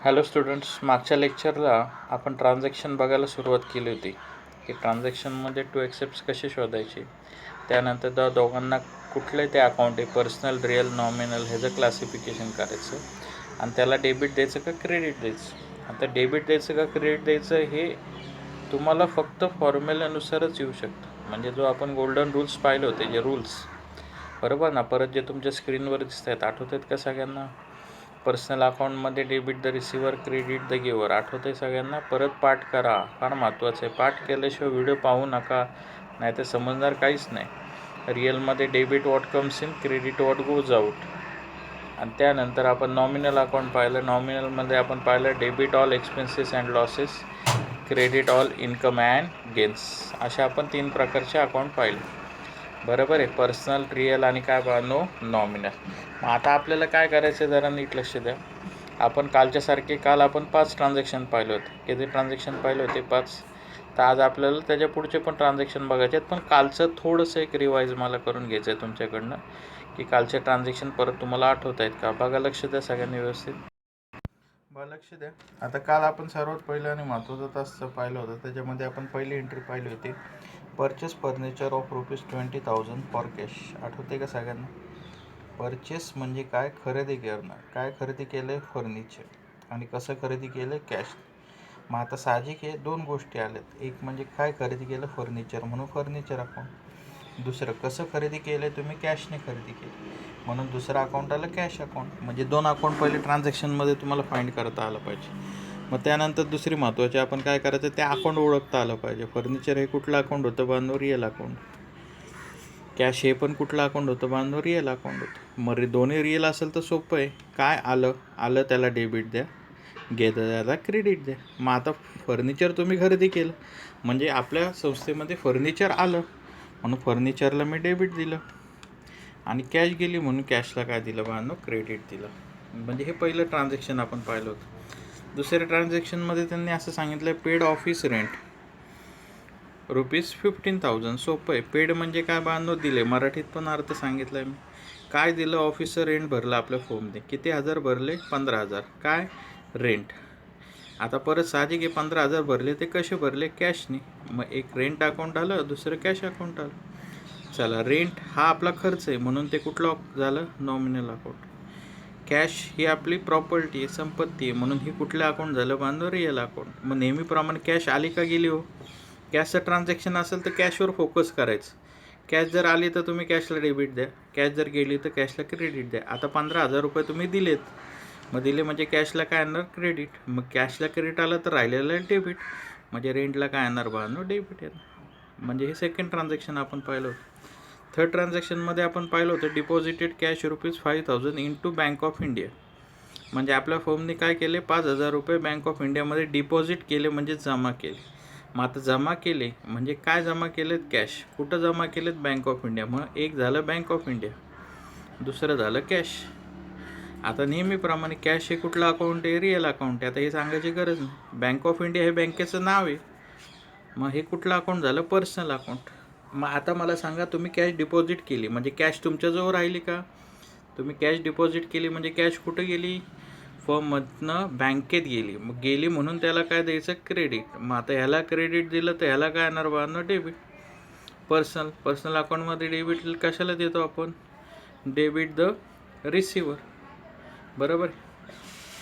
Hello students, मागच्या लेक्चरला आपण transaction बघायला सुरुवात केली होती की ट्रान्झॅक्शनमध्ये टू एक्सेप्ट्स कसे शोधायचे, त्यानंतर दोघांना कुठले ते अकाउंट आहे, पर्सनल, रिअल, नॉमिनल, ह्याचं क्लासिफिकेशन करायचं आणि त्याला डेबिट द्यायचं का क्रेडिट द्यायचं. आता डेबिट द्यायचं का क्रेडिट द्यायचं हे तुम्हाला फक्त फॉर्म्युल्यानुसारच येऊ शकतं. म्हणजे जो आपण गोल्डन रूल्स पाहिले होते, जे रूल्स बरोबर ना, परत जे तुमच्या स्क्रीनवर दिसत आहेत आठवत आहेत का सगळ्यांना? पर्सनल अकाउंटमध्ये debit the receiver, credit the गिवर. आठवतं आहे सगळ्यांना? परत पाठ करा, फार महत्त्वाचं आहे. पाठ केल्याशिवाय व्हिडिओ पाहू नका, नाही तर समजणार काहीच नाही. रिअलमध्ये debit what comes in, credit what goes out. आणि त्यानंतर आपण नॉमिनल अकाउंट पाहिलं. नॉमिनलमध्ये आपण पाहिलं debit all expenses and losses, credit all income and gains. अशा आपण 3 प्रकारचे अकाउंट पाहिले, बरोबर आहे. पर्सनल, रिअल आणि काय पाहणो, नॉमिनल. मग आता आपल्याला काय करायचं, जरा नीट लक्ष द्या. आपण कालच्यासारखे काल आपण 5 ट्रान्झॅक्शन पाहिले होते. किती ट्रान्झॅक्शन पाहिले होते? 5. तर आज आपल्याला त्याच्या पुढचे पण ट्रान्झॅक्शन बघायचे आहेत, पण कालचं थोडंसं एक रिवाईज मला करून घ्यायचं आहे तुमच्याकडनं, की कालचे ट्रान्झॅक्शन परत तुम्हाला आठवत आहेत का. बघा, लक्ष द्या सगळ्यांनी व्यवस्थित. बघा, लक्ष द्या. आता काल आपण सर्वात पहिलं आणि महत्त्वाचं तासचं पाहिलं होतं. त्याच्यामध्ये आपण पहिली एंट्री पाहिली होती, purchase furniture of ₹20,000 for cash. आठवते का सगळ्यांना? परचेस म्हणजे काय? खरेदी करणं. काय खरेदी केलं आहे? फर्निचर. आणि कसं खरेदी केलं? कॅश. मग आता साहजिक आहे, 2 गोष्टी आल्यात. एक म्हणजे काय खरेदी केलं? फर्निचर, म्हणून फर्निचर अकाउंट. दुसरं कसं खरेदी केलं आहे? तुम्ही कॅशने खरेदी केली, म्हणून दुसरं अकाउंट आलं कॅश अकाउंट. म्हणजे 2 अकाउंट पहिले ट्रान्झॅक्शनमध्ये तुम्हाला फाइंड करता आलं पाहिजे. मग त्यानंतर दुसरी महत्त्वाची आपण काय करायचं, ते अकाउंट ओळखता आलं पाहिजे. फर्निचर हे कुठलं अकाउंट होतं? बांधव रिअल अकाउंट. कॅश हे पण कुठलं अकाउंट होतं? बांधव रिअल अकाउंट होतं. मग दोन्ही रिअल असेल तर सोपं आहे. काय आलं त्याला डेबिट द्या, त्याला क्रेडिट द्या. मग आता फर्निचर तुम्ही खरेदी केलं म्हणजे आपल्या संस्थेमध्ये फर्निचर आलं, म्हणून फर्निचरला मी डेबिट दिलं. आणि कॅश गेली म्हणून कॅशला काय दिलं बांधव? क्रेडिट दिलं. म्हणजे हे पहिलं ट्रान्झॅक्शन आपण पाहिलं होतं. दुसऱ्या ट्रान्झॅक्शनमध्ये त्यांनी असं सांगितलं, पेड ऑफिस रेंट ₹15,000. सोपं आहे. पेड म्हणजे काय बांधव? दिले. मराठीत पण अर्थ सांगितला आहे मी. काय दिलं? ऑफिसचं रेंट भरलं आपल्या फॉर्मने. किती हजार भरले? 15,000. काय? रेंट. आता परत साहजिक आहे, 15,000 भरले ते कसे भरले? कॅशने. मग एक रेंट अकाउंट आलं, दुसरं कॅश अकाउंट आलं. चला, रेंट हा आपला खर्च आहे म्हणून ते कुठलं झालं? Nominal account. कॅश ही आपली प्रॉपर्टी आहे, संपत्ती आहे, म्हणून ही कुठलं अकाउंट झालं बांधव? Real account. मग नेहमीप्रमाणे कॅश आली का गेली हो? कॅशचं ट्रान्झॅक्शन असेल तर कॅशवर फोकस करायचं. कॅश जर आली तर तुम्ही कॅशला डेबिट द्या, कॅश जर गेली तर कॅशला क्रेडिट द्या. आता 15,000 रुपये तुम्ही दिलेत, मग दिले म्हणजे कॅशला काय येणार? क्रेडिट. मग कॅशला क्रेडिट आलं तर राहिलेलं डेबिट, म्हणजे रेंटला काय येणार बांधव? डेबिट येणार. म्हणजे हे सेकंड ट्रान्झॅक्शन आपण पाहिलं होतं. थर्ड ट्रान्झॅक्शनमध्ये आपण पाहिलं होतं, deposited cash ₹5,000 into bank of India. म्हणजे आपल्या फर्मने काय केले? 5,000 रुपये बँक ऑफ इंडियामध्ये डिपॉझिट केले, म्हणजे जमा केले. मग आता जमा केले म्हणजे काय जमा केलेत? कॅश. कुठं जमा केलेत? Bank of India. मग एक झालं बँक ऑफ इंडिया, दुसरं झालं कॅश. आता नेहमीप्रमाणे कॅश हे कुठलं अकाउंट आहे? रिअल अकाउंट आहे. आता हे सांगायची गरज नाही. बँक ऑफ इंडिया हे बँकेचं नाव आहे, मग हे कुठलं अकाउंट झालं? Personal account. मग आता मला सांगा, तुम्ही कॅश डिपॉझिट केली म्हणजे कॅश तुमच्याजवळ राहिली का? तुम्ही कॅश डिपॉझिट केली म्हणजे कॅश कुठं गेली? फर्ममधनं बँकेत गेली. मग गेली म्हणून त्याला काय द्यायचं? क्रेडिट. मग आता ह्याला क्रेडिट दिलं तर ह्याला काय येणार बांधव? डेबिट. पर्सनल अकाउंटमध्ये डेबिट कशाला देतो आपण? डेबिट द रिसिवर, बरोबर.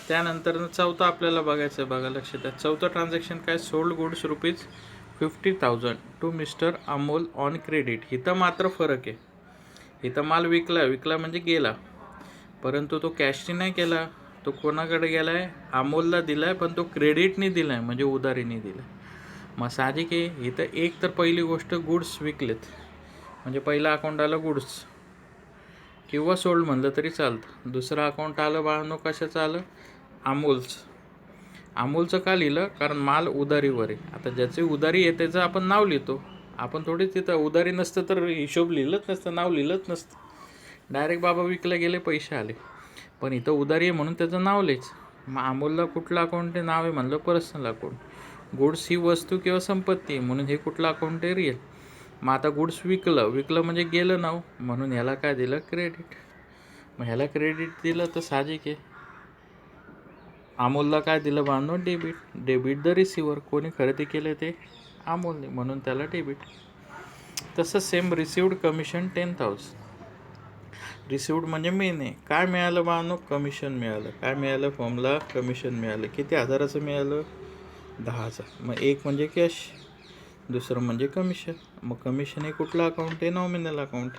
त्यानंतर चौथं आपल्याला बघायचं आहे. बघा, लक्ष द्या. चौथं ट्रान्झॅक्शन काय? Sold goods ₹50,000 to mister Amol on credit. इथं मात्र फरक आहे. इथं माल विकला म्हणजे गेला, परंतु तो कॅशने नाही केला. तो कोणाकडे गेला आहे? अमोलला दिला आहे, पण तो क्रेडिटने दिला आहे, म्हणजे उधारीने दिला आहे. मग साहजिक आहे, इथं एक तर पहिली गोष्ट गुड्स विकलेत, म्हणजे पहिलं अकाउंट आलं गुड्स किंवा सोल्ड म्हणलं तरी चालतं. दुसरं अकाउंट आलं बाळांनो कशाचं आलं? अमोलचं. अमोलचं का लिहिलं? कारण माल उधारीवर आहे. आता ज्याची उधारी आहे त्याचं आपण नाव लिहितो. आपण थोडीच तिथं उधारी नसतं तर हिशोब लिहिलंच नसतं, नाव लिहिलंच नसतं. डायरेक्ट बाबा विकले गेले, पैसे आले. पण इथं उधारी आहे म्हणून त्याचं नाव लिहायचं. मग अमोलला कुठलं अकाउंट आहे? नाव आहे म्हणलं पर्सनल अकाउंट. गुड्स ही वस्तू किंवा संपत्ती आहे, म्हणून हे कुठलं अकाउंट आहे? रिअल. मग आता गुड्स विकलं म्हणजे गेलं नाव, म्हणून ह्याला काय दिलं? क्रेडिट. मग ह्याला क्रेडिट दिलं तर साहजिक आहे अमोलला काय दिलं बांधव? डेबिट. Debit the receiver. कोणी खरेदी केले ते? अमोलने, म्हणून त्याला डेबिट. तसं सेम रिसिव्ड कमिशन 10,000. रिसिव्ड म्हणजे मिळणे. काय मिळालं बांधव? कमिशन मिळालं. काय मिळालं फॉर्मला? कमिशन मिळालं. किती हजाराचं मिळालं? 10,000. मग एक म्हणजे कॅश, दुसरं म्हणजे कमिशन. मग कमिशन हे कुठलं अकाउंट आहे? Nominal account.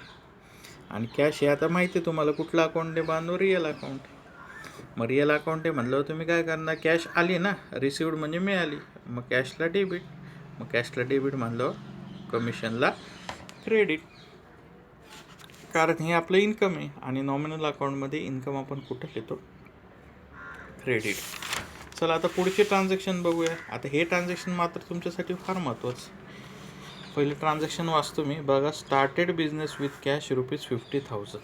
आणि कॅश हे आता माहिती आहे तुम्हाला कुठलं अकाउंट आहे बांधव? Real account. मग रिअल अकाउंट आहे म्हटल्यावर तुम्ही काय करणार? कॅश आली ना, रिसिव्ड म्हणजे मिळाली, मग कॅशला डेबिट. मग कॅशला डेबिट म्हणल्यावर कमिशनला क्रेडिट. कारण हे आपलं इन्कम आहे आणि नॉमिनल अकाउंटमध्ये इन्कम आपण कुठं घेतो? क्रेडिट. चला आता पुढचे ट्रान्झॅक्शन बघूया. आता हे ट्रान्झॅक्शन मात्र तुमच्यासाठी फार महत्त्वाचं. पहिले ट्रान्झॅक्शन वाचतो मी. बघा, started business with cash ₹50,000.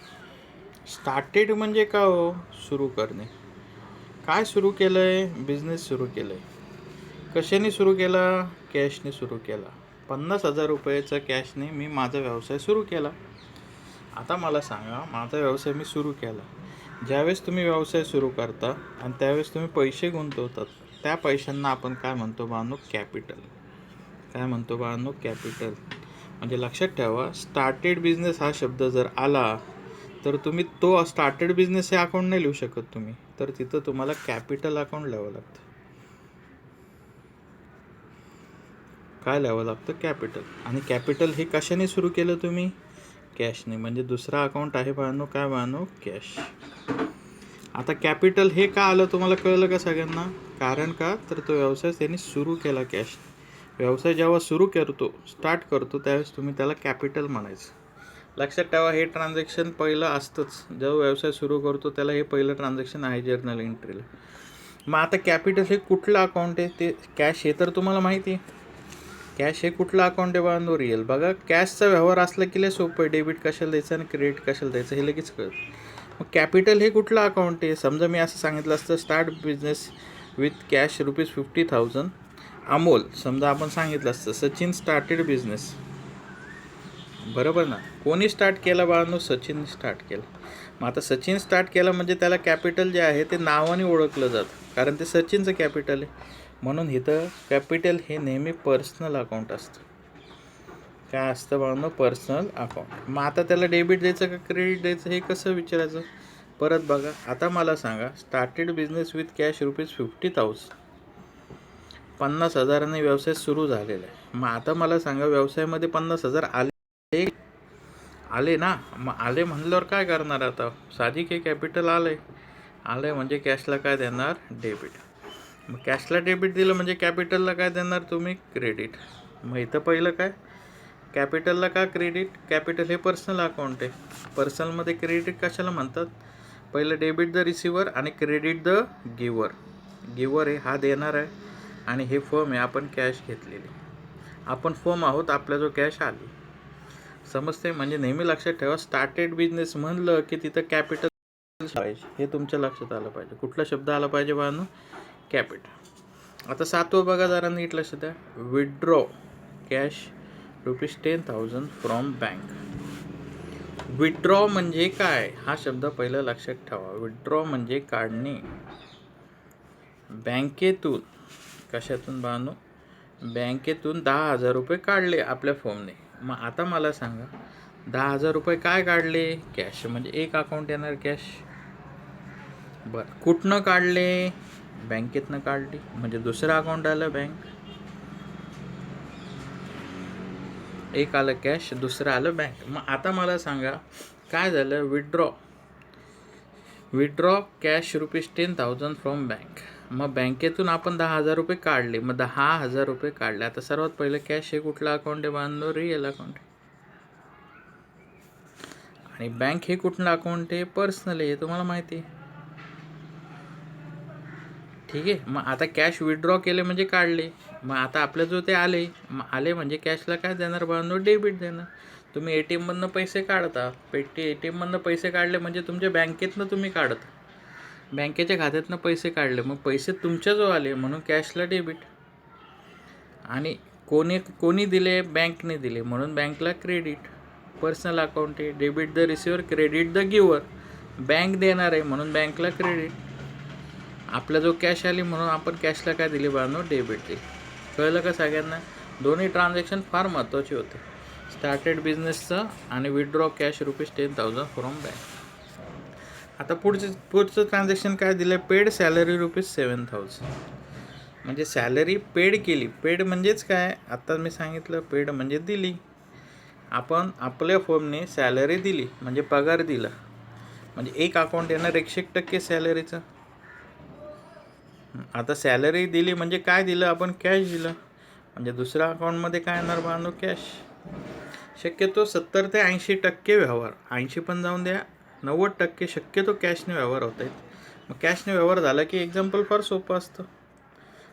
Started म्हणजे का हो? सुरू करणे. काय सुरू केलं आहे? बिझनेस सुरू केलं आहे. कशाने सुरू केला? कॅशने सुरू केला. 50,000 रुपयाचा कॅशने मी माझा व्यवसाय सुरू केला. आता मला सांगा, माझा व्यवसाय मी सुरू केला. ज्यावेळेस तुम्ही व्यवसाय सुरू करता आणि त्यावेळेस तुम्ही पैसे गुंतवतात, त्या पैशांना आपण काय म्हणतो बांधव? कॅपिटल. काय म्हणतो बांधव? कॅपिटल. म्हणजे लक्षात ठेवा, स्टार्टेड बिझनेस हा शब्द जर आला तर तुम्ही तो स्टार्टेड बिझनेस हे अकाउंट नाही लिहू शकत तुम्ही, तर तिथं तुम्हाला कॅपिटल अकाउंट लिहावं लागतं. काय लिहावं लागतं? कॅपिटल. आणि कॅपिटल हे कशाने सुरू केलं तुम्ही? कॅशने. म्हणजे दुसरा अकाउंट आहे बांधव, काय बांधव? कॅश. आता कॅपिटल हे का आलं तुम्हाला कळलं का सगळ्यांना? कारण का तर तो व्यवसाय त्यांनी सुरू केला कॅश. व्यवसाय जेव्हा सुरू करतो, स्टार्ट करतो, त्यावेळेस तुम्ही त्याला कॅपिटल म्हणायचं. लक्षात ठेवा, हे ट्रान्झॅक्शन पहिलं असतंच. जेव्हा व्यवसाय सुरू करतो त्याला हे पहिलं ट्रान्झॅक्शन आहे जर्नल एंट्रीला. मग आता कॅपिटल हे कुठलं अकाउंट आहे? ते कॅश हे तर तुम्हाला माहिती आहे. कॅश हे कुठलं अकाउंट आहे बांधव? रिअल. बघा, कॅशचा व्यवहार असला की लय सोपं आहे. डेबिट कशाला द्यायचं आणि क्रेडिट कशाला द्यायचं हे लगेच कळतं. मग कॅपिटल हे कुठलं अकाउंट आहे? समजा मी असं सांगितलं असतं, start business with cash ₹50,000 Amol. समजा आपण सांगितलं असतं सचिन स्टार्टेड बिझनेस. बरोबर ना? कोणी स्टार्ट केला बाळांनो? सचिनने स्टार्ट केलं. मग आता सचिन स्टार्ट केलं म्हणजे त्याला कॅपिटल जे आहे ते नावाने ओळखलं जातं, कारण ते सचिनचं कॅपिटल आहे. म्हणून इथं कॅपिटल हे नेहमी पर्सनल अकाउंट असतं. काय असतं बाळांनो? Personal account. मग आता त्याला डेबिट द्यायचं का क्रेडिट द्यायचं हे कसं विचारायचं? परत बघा, आता मला सांगा, स्टार्टेड बिझनेस विथ कॅश ₹50,000. 50,000ने व्यवसाय सुरू झालेला आहे. मग आता मला सांगा, व्यवसायामध्ये 50,000 आले ना. मग आले म्हणल्यावर काय करणार? आता साधिक हे कॅपिटल आलं म्हणजे कॅशला काय देणार? डेबिट. मग कॅशला डेबिट दिलं म्हणजे कॅपिटलला काय देणार तुम्ही? क्रेडिट. मग इथं पहिलं काय? कॅपिटलला का क्रेडिट? कॅपिटल हे पर्सनल अकाउंट आहे. पर्सनलमध्ये क्रेडिट कशाला म्हणतात? पहिलं डेबिट द रिसिवर आणि क्रेडिट द गिवर. गिवर आहे हा देणार आहे आणि हे फर्म आहे, आपण कॅश घेतलेली. आपण फर्म आहोत, आपला जो कॅश आली. समजते? म्हणजे नेहमी लक्षात ठेवा, स्टार्टेड बिझनेस म्हणलं की तिथं कॅपिटल पाहिजे. हे तुमच्या लक्षात आलं पाहिजे. कुठला शब्द आला पाहिजे बाळांनो? कॅपिटल. आता 7वं बघा जरा नीट लक्षात द्या. Withdraw cash ₹10,000 from bank. Withdraw म्हणजे काय? हा शब्द पहिलं लक्षात ठेवा. विथड्रॉ म्हणजे काढणे. बँकेतून. कशातून बाळांनो? बँकेतून 10,000 रुपये काढले आपल्या फर्मने. मग आता मला सांगा, 10,000 रुपये काय काढले? कॅश. म्हणजे एक अकाउंट येणार कॅश. बरं, कुठनं काढले? बँकेतनं काढली, म्हणजे दुसरं अकाउंट आलं बँक. एक आलं कॅश, दुसरं आलं बँक. मग आता मला सांगा, काय झालं? Withdraw cash ₹10,000 from bank. मग बँकेतून आपण 10,000 रुपये काढले. मग 10,000 रुपये काढले. आता सर्वात पहिलं कॅश हे कुठलं अकाउंट आहे बांधव? Real account. आणि बँक हे कुठलं अकाउंट आहे? पर्सनल आहे, तुम्हाला माहिती आहे. ठीक आहे. मग आता कॅश विथड्रॉ केले म्हणजे काढले. मग आता आपलं जो ते आले, मग आले म्हणजे कॅशला काय देणार बांधव? डेबिट देणार. तुम्ही ATM मधनं पैसे काढता. ATM मधनं पैसे काढले म्हणजे तुमच्या बँकेतनं तुम्ही काढता. बँकेच्या खात्यातनं पैसे काढले, मग पैसे तुमच्या जो आले म्हणून कॅशला डेबिट. आणि कोणी दिले? बँकने दिले, म्हणून बँकला क्रेडिट. पर्सनल अकाउंट आहे. Debit the receiver, credit the गिवर. बँक देणार आहे म्हणून बँकला क्रेडिट. आपला जो कॅश आली म्हणून आपण कॅशला काय दिली बाळांनो, डेबिट दिली. कळलं का सगळ्यांना? दोन्ही ट्रान्झॅक्शन फार महत्त्वाचे होते, स्टार्टेड बिझनेसचं आणि विथड्रॉ कॅश ₹10,000 फ्रॉम बँक. आता पुढचं ट्रान्झॅक्शन काय दिलं, पेड सॅलरी ₹7,000. म्हणजे सॅलरी पेड केली. पेड म्हणजेच काय, आता मी सांगितलं, पेड म्हणजे दिली. आपण आपल्या फर्मने सॅलरी दिली म्हणजे पगार दिला, म्हणजे एक अकाउंट येणार 101% सॅलरीचं. आता सॅलरी दिली म्हणजे काय दिलं आपण, कॅश दिलं, म्हणजे दुसऱ्या अकाउंटमध्ये काय येणार बाळांनो, कॅश. शक्यतो 70 ते 80% व्यवहार, 80 पण जाऊन द्या, 90% शक्यतो कॅशने व्यवहार होत आहेत. मग कॅशने व्यवहार झाला की एक्झाम्पल फार सोपं असतं.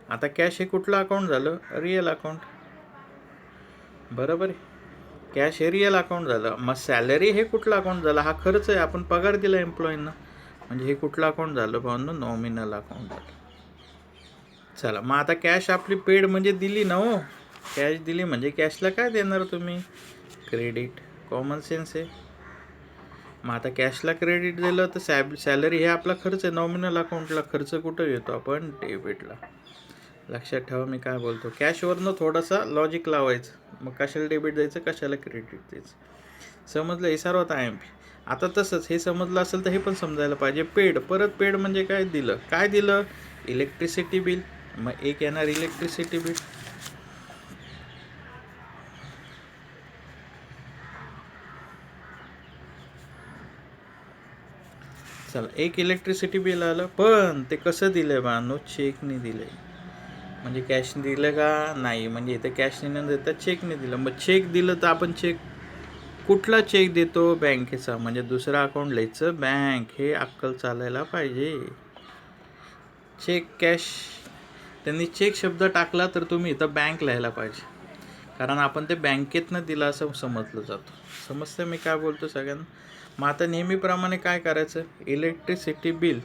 आता कॅश हे कुठलं अकाउंट झालं, रिअल अकाउंट, बरोबर आहे. कॅश हे रिअल अकाउंट झालं. मग सॅलरी हे कुठलं अकाउंट झालं, हा खर्च आहे, आपण पगार दिला एम्प्लॉईंना, म्हणजे हे कुठलं अकाउंट झालं बाळांनो, नॉमिनल अकाउंट झालं. चला, मग आता कॅश आपली पेड म्हणजे दिली ना हो, कॅश दिली म्हणजे कॅशला काय देणार तुम्ही, क्रेडिट. कॉमन सेन्स आहे. मग आता कॅशला क्रेडिट दिलं तर सॅलरी हे आपला खर्च आहे, नॉमिनल अकाउंटला खर्च कुठं येतो आपण, डेबिटला. लक्षात ठेवा मी काय बोलतो. कॅशवरनं थोडासा लॉजिक लावायचं, मग कशाला डेबिट द्यायचं, कशाला क्रेडिट द्यायचं. समजलं, हे सर्वात IMP. आता तसंच हे समजलं असेल तर हे पण समजायला पाहिजे. पेड, परत पेड म्हणजे काय दिलं, काय दिलं, इलेक्ट्रिसिटी बिल. मग एक येणार इलेक्ट्रिसिटी बिल. चला, एक इलेक्ट्रिसिटी बिल आलं, पण ते कसं दिलं बाळांनो, चेकने दिलं. म्हणजे कॅशने दिलं का नाही, म्हणजे इथं कॅशने न देता चेकने दिलं. मग चेक दिलं तर आपण चेक कुठला चेक देतो, बँकेचा, म्हणजे दुसरा अकाउंट लिहायचं बँक, हे अक्कल चालायला पाहिजे. चेक कॅश, त्यांनी चेक शब्द टाकला तर तुम्ही इथं बँक लिहायला पाहिजे, कारण आपण ते बँकेतनं दिलं असं समजलं जातं. समजतं मी काय बोलतो सगळ्यांना? मग आता नेहमीप्रमाणे काय करायचं, इलेक्ट्रिसिटी बिल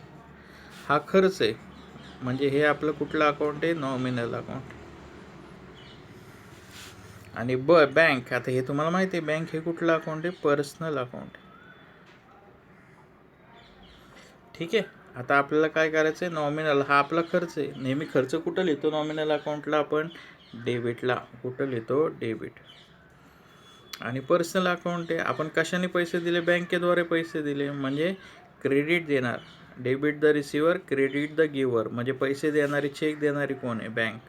हा खर्च आहे, म्हणजे हे आपलं कुठलं अकाउंट आहे, नॉमिनल अकाउंट. आणि बँक, आता हे तुम्हाला माहिती आहे, बँक हे कुठलं अकाउंट आहे, पर्सनल अकाउंट. ठीक आहे. आता आपल्याला काय करायचं आहे, नॉमिनल हा आपला खर्च आहे. नेहमी खर्च कुठं लिहितो नॉमिनल अकाउंटला आपण, डेबिटला. कुठं लिहितो, डेबिट. आणि पर्सनल अकाउंट आहे, आपण कशाने पैसे दिले, बँकेद्वारे पैसे दिले, म्हणजे क्रेडिट देणार, debit the receiver, credit the giver, म्हणजे पैसे देणारी, चेक देणारी कोण आहे, बँक.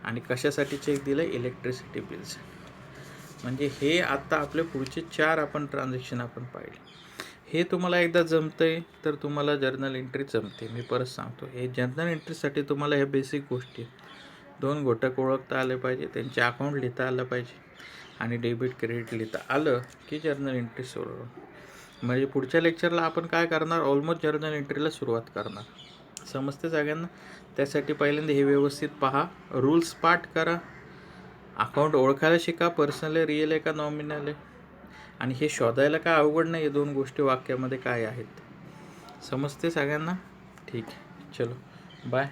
आणि कशासाठी चेक दिलं, इलेक्ट्रिसिटी बिल्स. म्हणजे हे आत्ता आपले पुढचे 4 आपण ट्रान्झॅक्शन आपण पाहिले. हे तुम्हाला एकदा जमतंय तर तुम्हाला जर्नल एंट्री जमते. मी परत सांगतो, हे जर्नल एंट्रीसाठी तुम्हाला ह्या बेसिक गोष्टी, 2 घटक ओळखता आले पाहिजे, त्यांचे अकाउंट लिहिता आलं पाहिजे, आणि डेबिट क्रेडिट लिहिता आलं की जर्नल एंट्री सुरू. म्हणजे पुढच्या लेक्चरला आपण काय करणार, ऑलमोस्ट जर्नल एंट्रीला सुरुवात करणार. समजते सगळ्यांना? त्यासाठी पहिल्यांदा हे व्यवस्थित पहा, रूल्स पाठ करा, अकाउंट ओळखायला शिका, पर्सनल आहे, रिअल आहे का नॉमिनल आहे, आणि हे शोधायला काय अवघड नाही, 2 गोष्टी वाक्यामध्ये काय आहेत. समजते सगळ्यांना? ठीक आहे, चलो बाय.